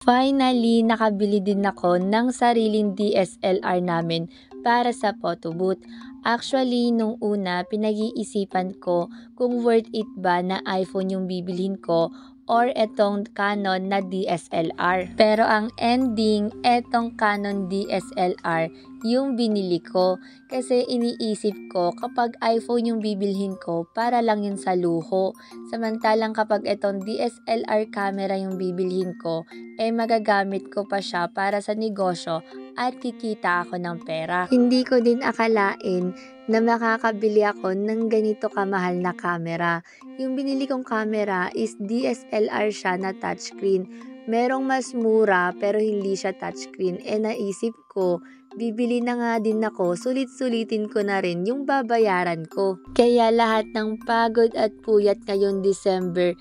Finally, nakabili din ako ng sariling DSLR namin para sa photo booth. Actually, nung una, pinag-iisipan ko kung worth it ba na iPhone yung bibilhin ko or etong Canon na DSLR. Pero ang ending, etong Canon DSLR yung binili ko. Kasi iniisip ko kapag iPhone yung bibilhin ko, para lang yun sa luho. Samantalang kapag etong DSLR camera yung bibilhin ko, magagamit ko pa siya para sa negosyo at kikita ako ng pera. Hindi ko din akalain na makakabili ako ng ganito kamahal na camera. Yung binili kong camera is DSLR siya na touchscreen. Merong mas mura pero hindi siya touchscreen. Naisip ko, bibili na nga din ako, sulit-sulitin ko na rin yung babayaran ko. Kaya lahat ng pagod at puyat ngayong December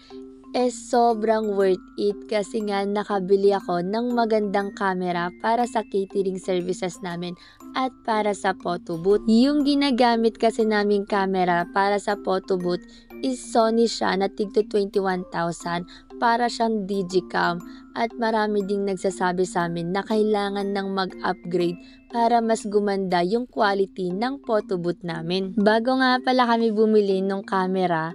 sobrang worth it kasi nga nakabili ako ng magandang camera para sa catering services namin at para sa photo booth. Yung ginagamit kasi naming camera para sa photo booth is Sony siya na tigto 21,000 para siyang digicam at marami ding nagsasabi sa amin na kailangan ng mag-upgrade para mas gumanda yung quality ng photo booth namin. Bago nga pala kami bumili ng camera,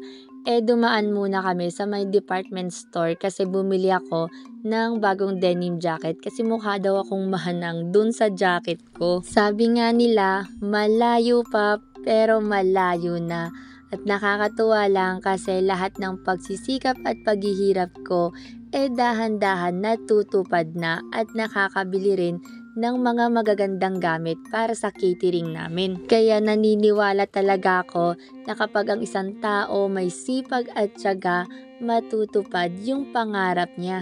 dumaan muna kami sa may department store kasi bumili ako ng bagong denim jacket kasi mukha daw akong mahanang dun sa jacket ko. Sabi nga nila, malayo pa pero malayo na. At nakakatuwa lang kasi lahat ng pagsisikap at paghihirap ko dahan-dahan natutupad na at nakakabili rin ng mga magagandang gamit para sa catering namin. Kaya naniniwala talaga ako na kapag ang isang tao may sipag at tiyaga, matutupad yung pangarap niya.